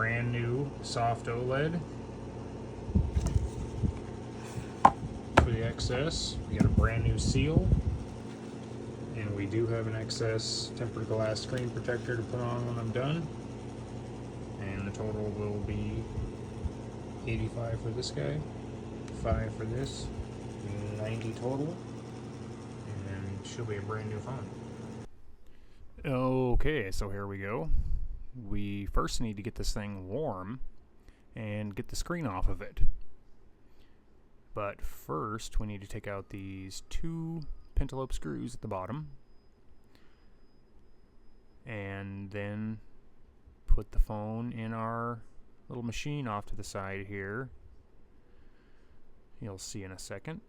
brand new soft OLED. For the excess, we got a brand new seal, and we do have an excess tempered glass screen protector to put on when I'm done. And the total will be $85 for this guy, $5 for this, $90 total, and she'll be a brand new phone. Okay, so here we go. We first need to get this thing warm and get the screen off of it. But first, we need to take out these 2 pentalobe screws at the bottom, and then put the phone in our little machine off to the side here. You'll see in a second.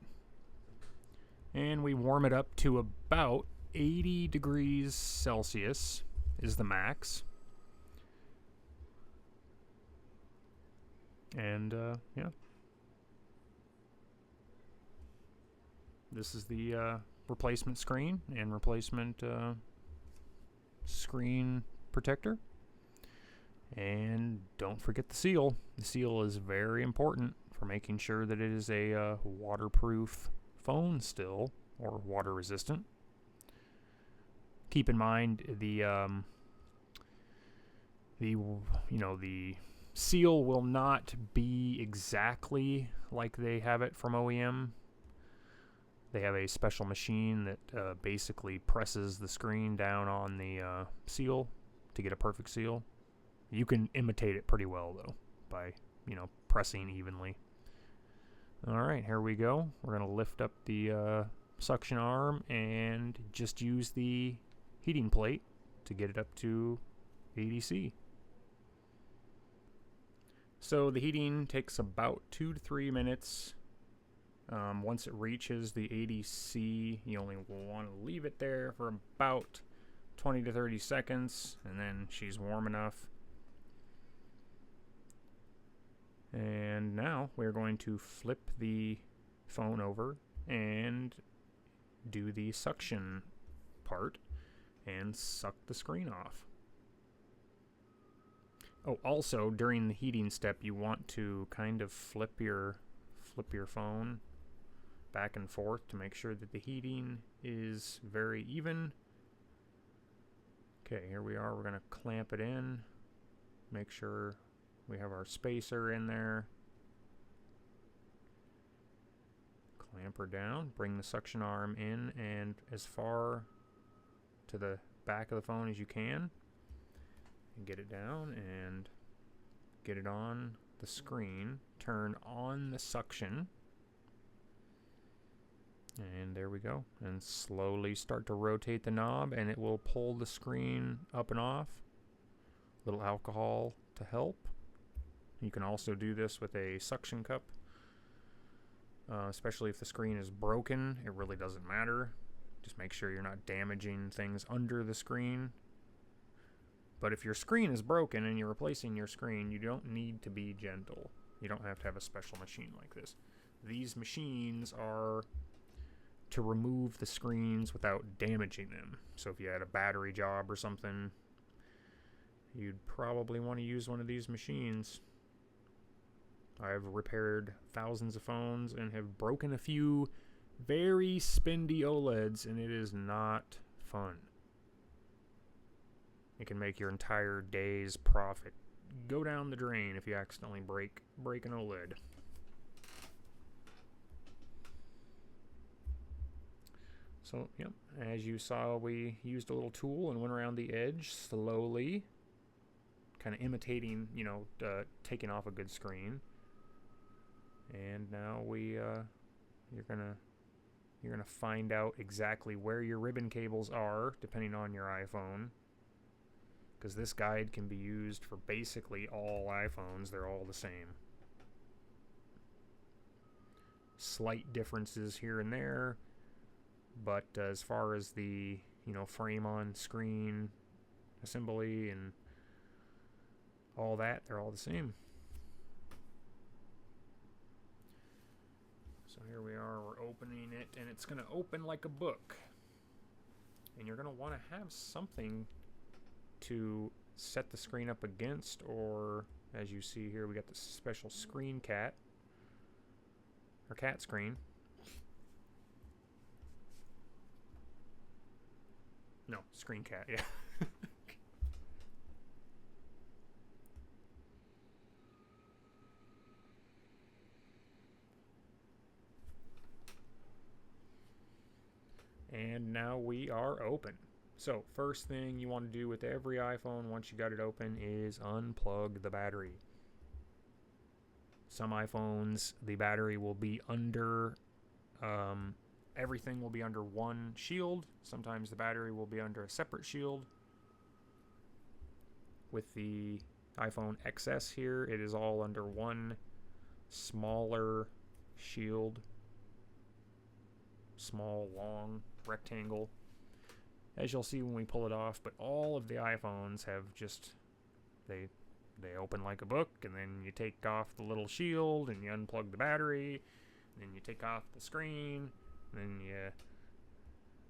And we warm it up to about 80 degrees Celsius is the max. And yeah, this is the replacement screen and replacement screen protector. And don't forget the seal. The seal is very important for making sure that it is a waterproof phone still, or water resistant. Keep in mind the seal will not be exactly like they have it from OEM. They have a special machine that basically presses the screen down on the seal to get a perfect seal. You can imitate it pretty well though by, pressing evenly. Alright, here we go. We're going to lift up the suction arm and just use the heating plate to get it up to ADC. So the heating takes about 2 to 3 minutes. Once it reaches the ADC, you only want to leave it there for about 20 to 30 seconds, and then she's warm enough. And now we're going to flip the phone over and do the suction part and suck the screen off. Oh, also during the heating step, you want to kind of flip your phone back and forth to make sure that the heating is very even. Okay, here we are. We're going to clamp it in. Make sure we have our spacer in there. Clamp her down. Bring the suction arm in and as far to the back of the phone as you can. And get it down and get it on the screen. Turn on the suction. And there we go. And slowly start to rotate the knob and it will pull the screen up and off. A little alcohol to help. You can also do this with a suction cup, especially if the screen is broken. It really doesn't matter. Just make sure you're not damaging things under the screen. But if your screen is broken and you're replacing your screen, you don't need to be gentle. You don't have to have a special machine like this. These machines are to remove the screens without damaging them. So if you had a battery job or something, you'd probably want to use one of these machines. I've repaired thousands of phones and have broken a few very spendy OLEDs, and it is not fun. It can make your entire day's profit go down the drain if you accidentally break an OLED. So, yep, as you saw, we used a little tool and went around the edge slowly, kind of imitating, taking off a good screen. And now you're gonna find out exactly where your ribbon cables are, depending on your iPhone. Because this guide can be used for basically all iPhones. They're all the same. Slight differences here and there, but as far as the frame on screen assembly and all that, they're all the same. So here we are, we're opening it, and it's going to open like a book. And you're going to want to have something to set the screen up against, or as you see here, we got the special screen cat, or cat screen. No, screen cat, yeah. And now we are open. So first thing you want to do with every iPhone once you got it open is unplug the battery. Some iPhones, the battery will be under, everything will be under one shield. Sometimes the battery will be under a separate shield. With the iPhone XS here, it is all under one smaller shield. Small, long rectangle, as you'll see when we pull it off. But all of the iPhones have just, they open like a book, and then you take off the little shield and you unplug the battery, and then you take off the screen, and then you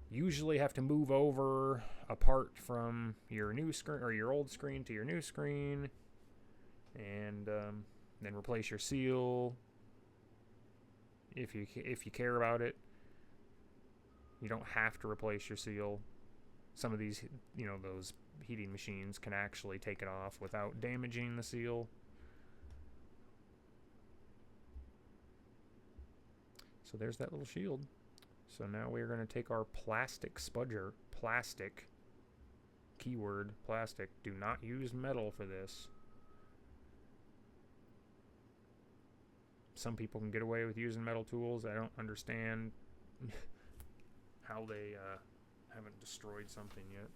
usually have to move over apart from your new screen, or your old screen to your new screen, and then replace your seal if you care about it. You don't have to replace your seal. Some of these, those heating machines can actually take it off without damaging the seal. So there's that little shield. So now we're going to take our plastic spudger. Plastic. Keyword, plastic. Do not use metal for this. Some people can get away with using metal tools. I don't understand how they haven't destroyed something yet.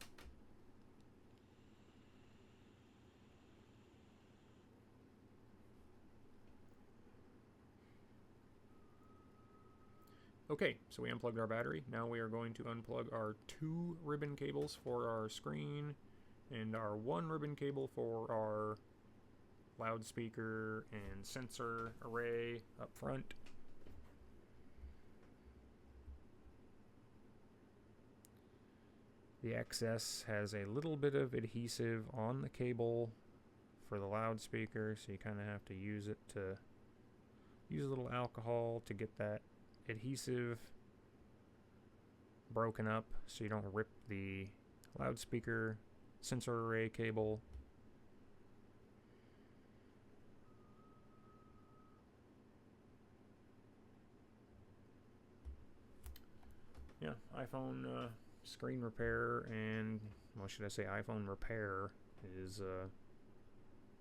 Okay, so we unplugged our battery. Now we are going to unplug our 2 ribbon cables for our screen and our 1 ribbon cable for our loudspeaker and sensor array up front. The XS has a little bit of adhesive on the cable for the loudspeaker, so you kind of have to use a little alcohol to get that adhesive broken up so you don't rip the loudspeaker sensor array cable. Yeah, iPhone screen repair, and, well, should I say iPhone repair, is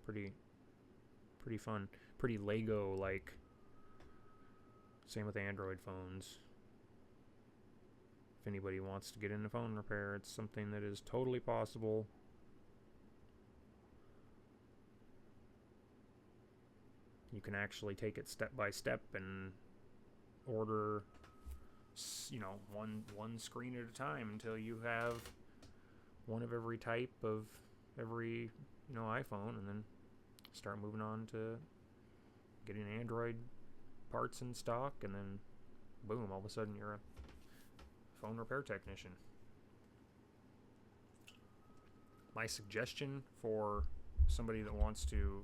pretty fun. Pretty Lego-like. Same with Android phones. If anybody wants to get into phone repair, it's something that is totally possible. You can actually take it step by step and order, one screen at a time until you have one of every type of every, iPhone, and then start moving on to getting Android parts in stock, and then boom, all of a sudden you're a phone repair technician. My suggestion for somebody that wants to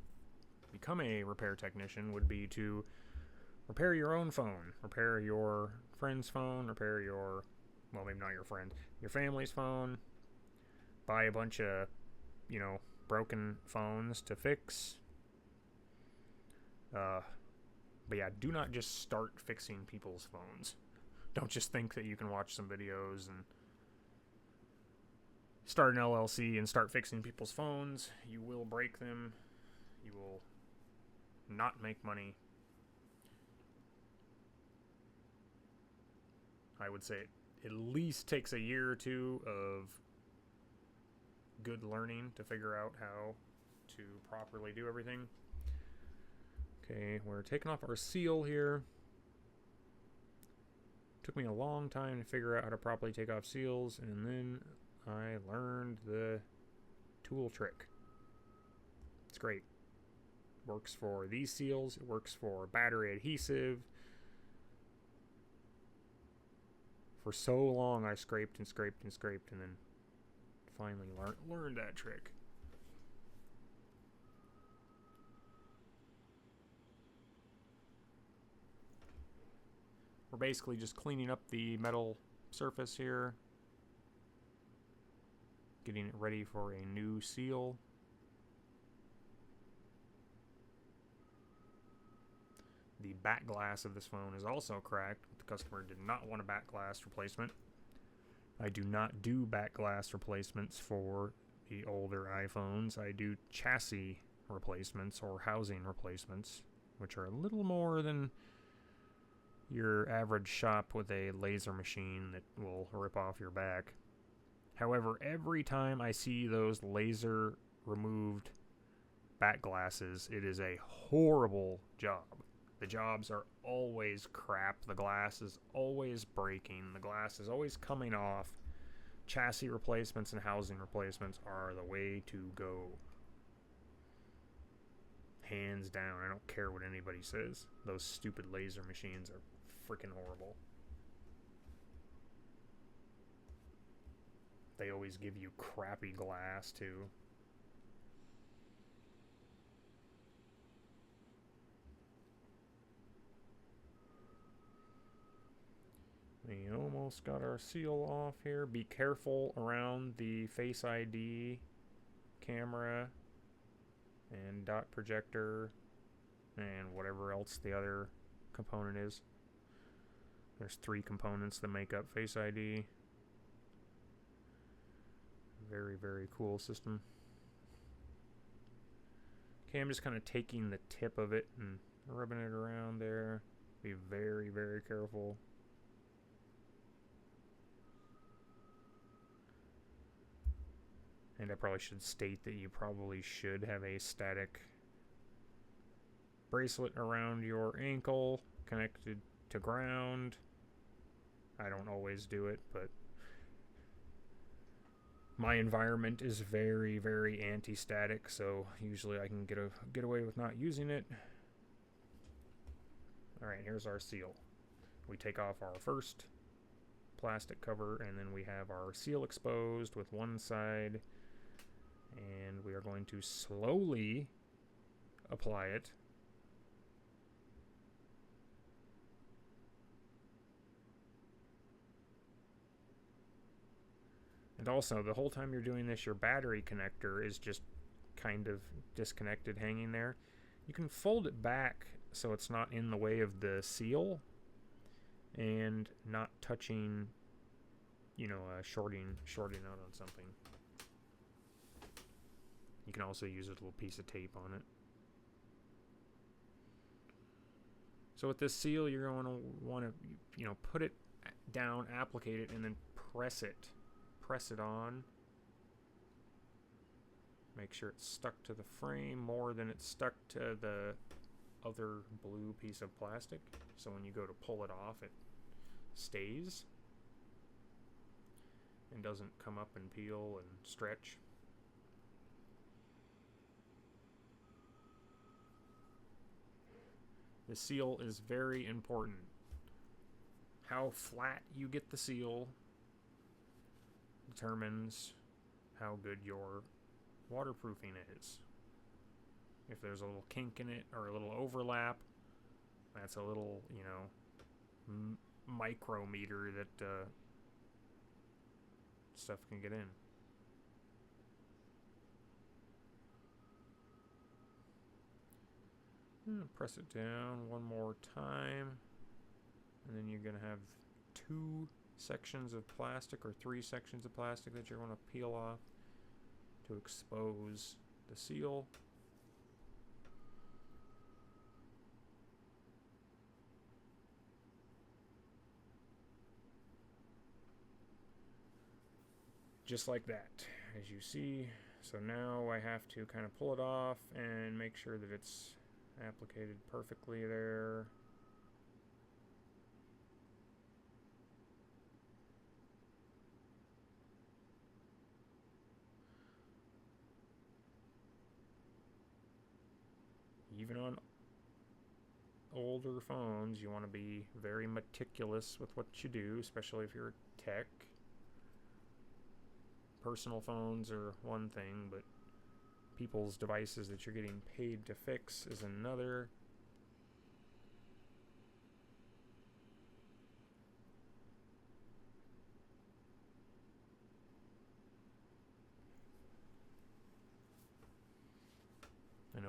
become a repair technician would be to repair your own phone, repair your friend's phone, repair your, well, maybe not your friend, your family's phone, buy a bunch of, broken phones to fix. But yeah, do not just start fixing people's phones. Don't just think that you can watch some videos and start an LLC and start fixing people's phones. You will break them. You will not make money. I would say it at least takes a year or two of good learning to figure out how to properly do everything. Okay, we're taking off our seal here. Took me a long time to figure out how to properly take off seals, and then I learned the tool trick. It's great. Works for these seals, it works for battery adhesive. For so long I scraped and scraped and scraped, and then finally learned that trick. we're basically just cleaning up the metal surface here, getting it ready for a new seal. The back glass of this phone is also cracked. The customer did not want a back glass replacement. I do not do back glass replacements for the older iPhones. I do chassis replacements or housing replacements, which are a little more than your average shop with a laser machine that will rip off your back. However, every time I see those laser removed back glasses, it is a horrible job. The jobs are always crap. The glass is always breaking. The glass is always coming off. Chassis replacements and housing replacements are the way to go. Hands down. I don't care what anybody says. Those stupid laser machines are freaking horrible. They always give you crappy glass, too. We almost got our seal off here. Be careful around the Face ID camera and dot projector and whatever else the other component is. There's 3 components that make up Face ID. Very, very cool system. Okay, I'm just kind of taking the tip of it and rubbing it around there. Be very, very careful. And I probably should state that you probably should have a static bracelet around your ankle connected to ground. I don't always do it, but my environment is very, very anti-static, so usually I can get away with not using it. Alright, here's our seal. We take off our first plastic cover, and then we have our seal exposed with one side, and we are going to slowly apply it. And also, the whole time you're doing this, your battery connector is just kind of disconnected, hanging there. You can fold it back so it's not in the way of the seal and not touching, you know, shorting out on something. You can also use a little piece of tape on it. So with this seal, you're going to want to, you know, put it down, applicate it, and then press it. Press it on. Make sure it's stuck to the frame more than it's stuck to the other blue piece of plastic. So when you go to pull it off, it stays and doesn't come up and peel and stretch. The seal is very important. How flat you get the seal determines how good your waterproofing is. If there's a little kink in it or a little overlap, that's a little, you know, micrometer that stuff can get in. Press it down one more time, and then you're going to have 2 sections of plastic or 3 sections of plastic that you're going to peel off to expose the seal. Just like that, as you see. So now I have to kind of pull it off and make sure that it's applicated perfectly there. Even on older phones, you want to be very meticulous with what you do, especially if you're a tech. Personal phones are one thing, but people's devices that you're getting paid to fix is another.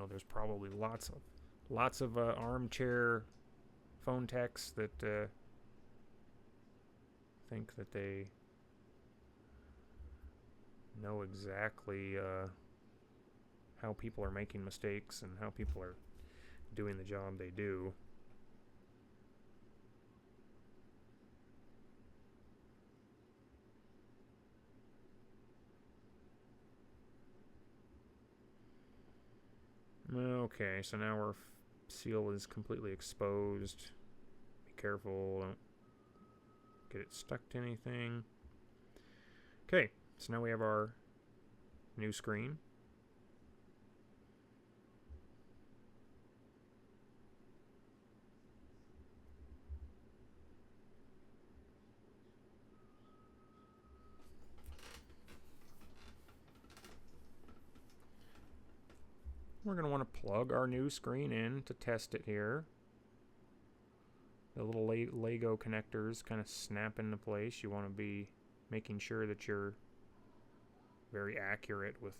know there's probably lots of armchair phone techs that think that they know exactly how people are making mistakes and how people are doing the job they do. Okay, so now our seal is completely exposed. Be careful, don't get it stuck to anything. Okay, so now we have our new screen. We're going to want to plug our new screen in to test it here. The little Lego connectors kind of snap into place. You want to be making sure that you're very accurate with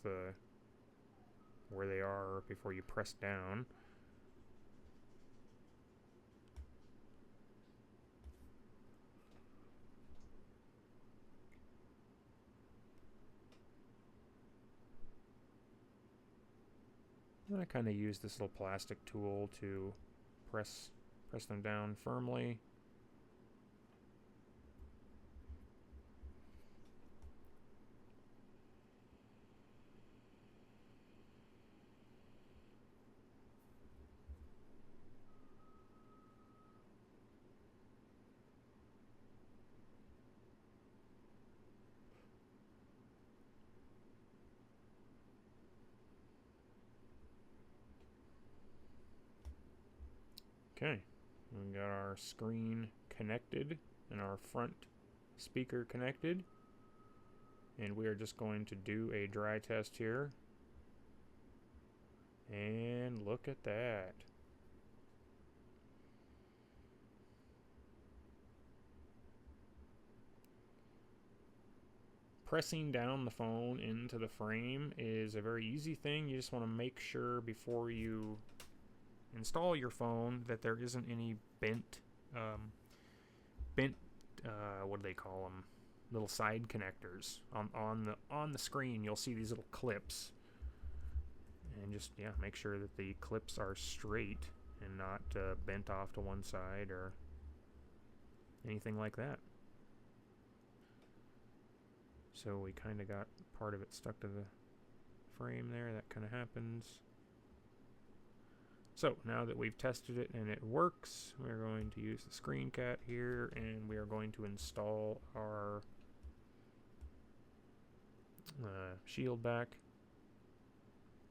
where they are before you press down. And I kind of use this little plastic tool to press them down firmly. Okay, we got our screen connected and our front speaker connected, and we are just going to do a dry test here, and look at that. Pressing down the phone into the frame is a very easy thing. You just want to make sure before you install your phone that there isn't any bent what do they call them, little side connectors on the screen. You'll see these little clips, and just make sure that the clips are straight and not bent off to one side or anything like that. So we kind of got part of it stuck to the frame there. That kind of happens. So now that we've tested it and it works, we're going to use the screen cat here, and we are going to install our shield back.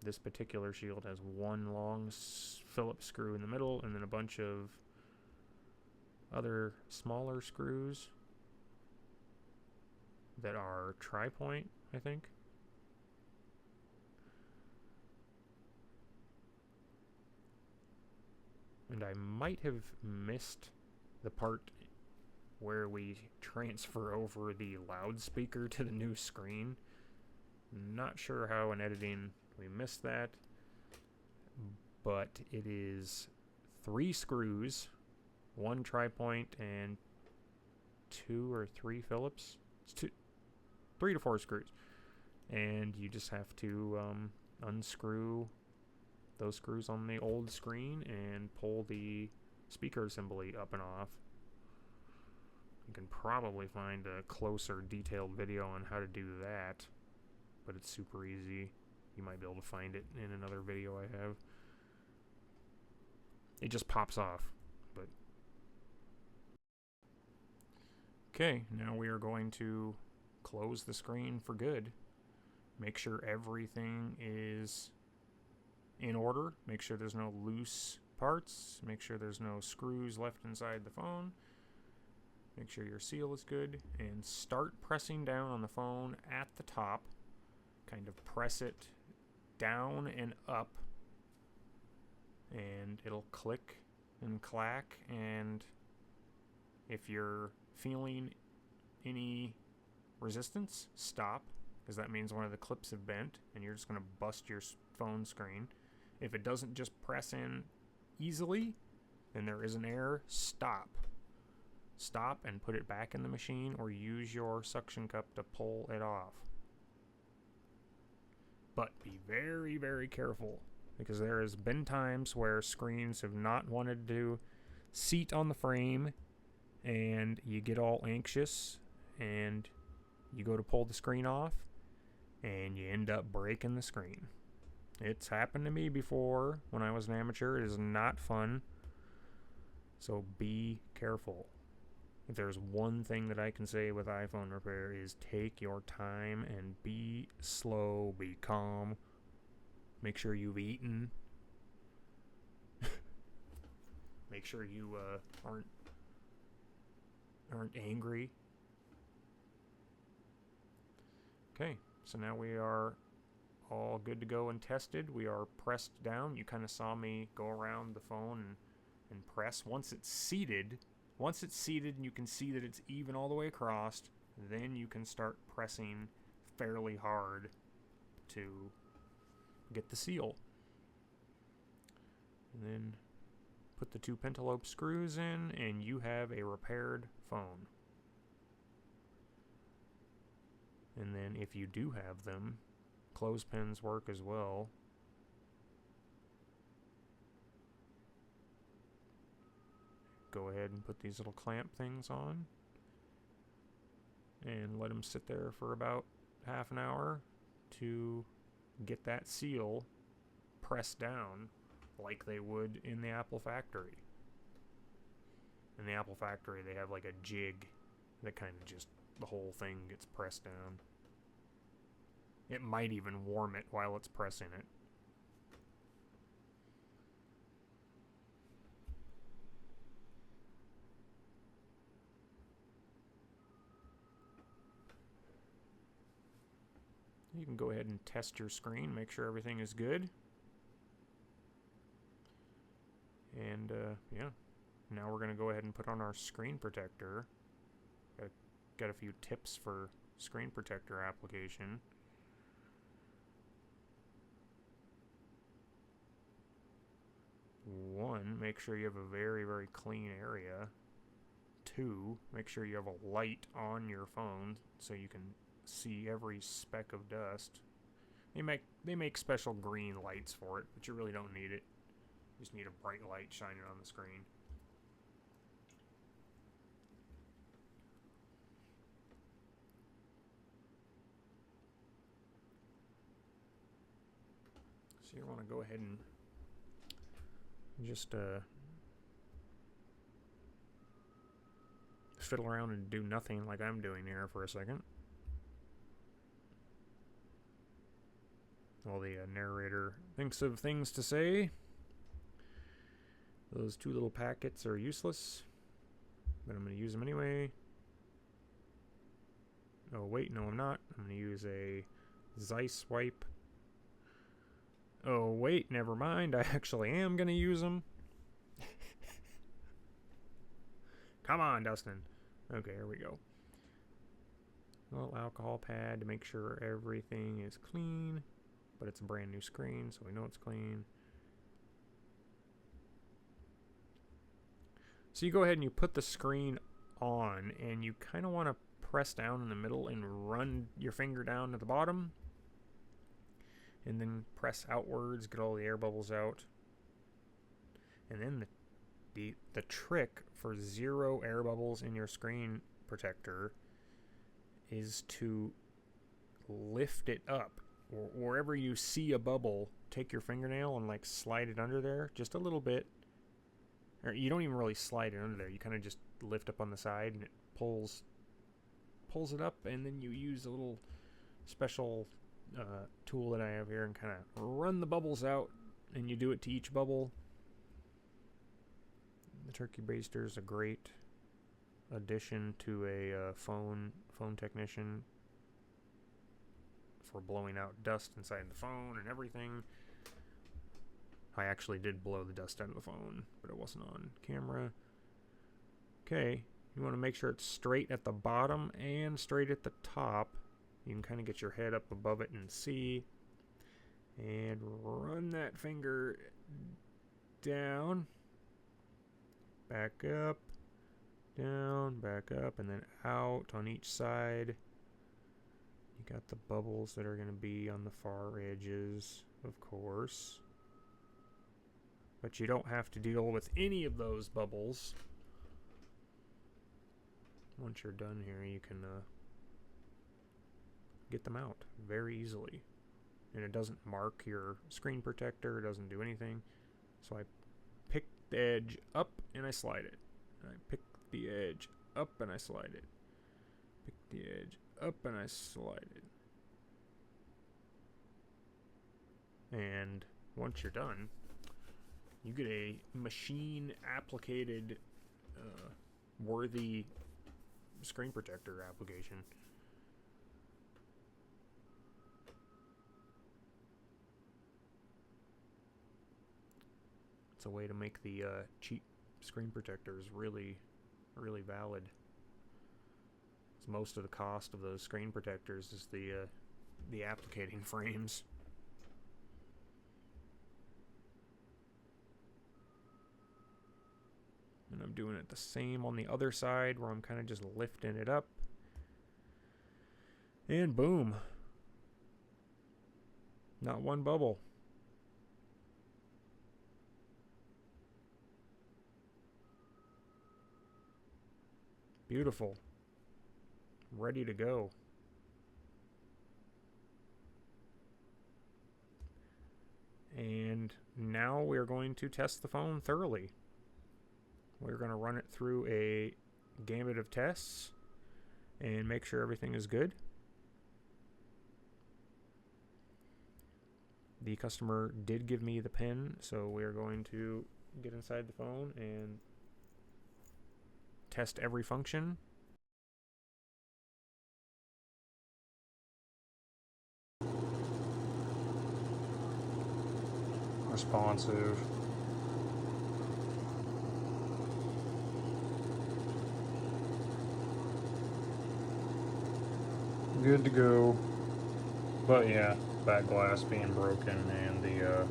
This particular shield has one long Phillips screw in the middle and then a bunch of other smaller screws that are tri-point, I think. And I might have missed the part where we transfer over the loudspeaker to the new screen. Not sure how in editing we missed that, but it is 3 screws, 1 tri-point, and 2 or 3 Phillips. It's 3 to 4 screws, and you just have to unscrew those screws on the old screen and pull the speaker assembly up and off. You can probably find a closer detailed video on how to do that, but it's super easy. You might be able to find it in another video I have. It just pops off. But okay, now we are going to close the screen for good. Make sure everything is in order. Make sure there's no loose parts. Make sure there's no screws left inside the phone. Make sure your seal is good, and start pressing down on the phone at the top. Kind of press it down and up, and it'll click and clack. And if you're feeling any resistance, stop, because that means one of the clips have bent and you're just going to bust your phone screen. If it doesn't just press in easily, then there is an error. Stop and put it back in the machine, or use your suction cup to pull it off. But be very, very careful, because there has been times where screens have not wanted to seat on the frame, and you get all anxious and you go to pull the screen off and you end up breaking the screen. It's happened to me before when I was an amateur. It is not fun. So be careful. If there's one thing that I can say with iPhone repair, is take your time and be slow, be calm. Make sure you've eaten. Make sure you aren't angry. Okay, so now we are all good to go and tested. We are pressed down. You kind of saw me go around the phone and press. Once it's seated and you can see that it's even all the way across, then you can start pressing fairly hard to get the seal. And then put the 2 pentalobe screws in, and you have a repaired phone. And then if you do have them, clothespins work as well. Go ahead and put these little clamp things on and let them sit there for about half an hour to get that seal pressed down like they would in the Apple factory. In the Apple factory, they have like a jig that kind of just, the whole thing gets pressed down. It might even warm it while it's pressing it. You can go ahead and test your screen, make sure everything is good. And yeah, now we're going to go ahead and put on our screen protector. Got a few tips for screen protector application. One, make sure you have a very, very clean area. Two, make sure you have a light on your phone so you can see every speck of dust. They make special green lights for it, but you really don't need it. You just need a bright light shining on the screen. So you want to go ahead and just fiddle around and do nothing like I'm doing here for a second. While the narrator thinks of things to say. Those 2 little packets are useless, but I'm going to use them anyway. Oh wait, no I'm not. I'm going to use a Zeiss wipe. Oh wait, never mind. I actually am going to use them. Come on, Dustin. Okay, here we go. A little alcohol pad to make sure everything is clean. But it's a brand new screen, so we know it's clean. So you go ahead and you put the screen on, and you kind of want to press down in the middle and run your finger down to the bottom. And then press outwards, get all the air bubbles out. And then the trick for 0 air bubbles in your screen protector is to lift it up. Wherever you see a bubble, take your fingernail and like slide it under there just a little bit. Or you don't even really slide it under there. You kind of just lift up on the side and it pulls it up, and then you use a little special tool that I have here and kind of run the bubbles out, and you do it to each bubble. The turkey baster is a great addition to a phone technician for blowing out dust inside the phone and everything. I actually did blow the dust out of the phone, but it wasn't on camera. Okay, you want to make sure it's straight at the bottom and straight at the top. You can kind of get your head up above it and see. And run that finger down, back up, down, back up, and then out on each side. You got the bubbles that are going to be on the far edges, of course. But you don't have to deal with any of those bubbles. Once you're done here, you can get them out very easily. And it doesn't mark your screen protector, it doesn't do anything. So I pick the edge up and I slide it. And I pick the edge up and I slide it. Pick the edge up and I slide it. And once you're done, you get a machine applicated worthy screen protector application. It's a way to make the cheap screen protectors really valid. Most of the cost of those screen protectors is the applicating frames. And I'm doing it the same on the other side, where I'm kind of just lifting it up. And boom. Not one bubble. Beautiful. Ready to go. And now we're going to test the phone thoroughly. We're going to run it through a gamut of tests and make sure everything is good. The customer did give me the pin, so we're going to get inside the phone and test every function. Responsive. Good to go. But yeah, back glass being broken and the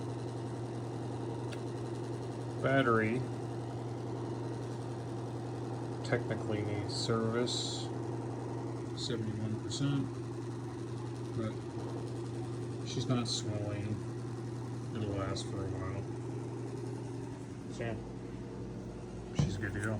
battery technically needs service. 71%, but she's not swelling. It'll last for a while. So yeah, she's good to go.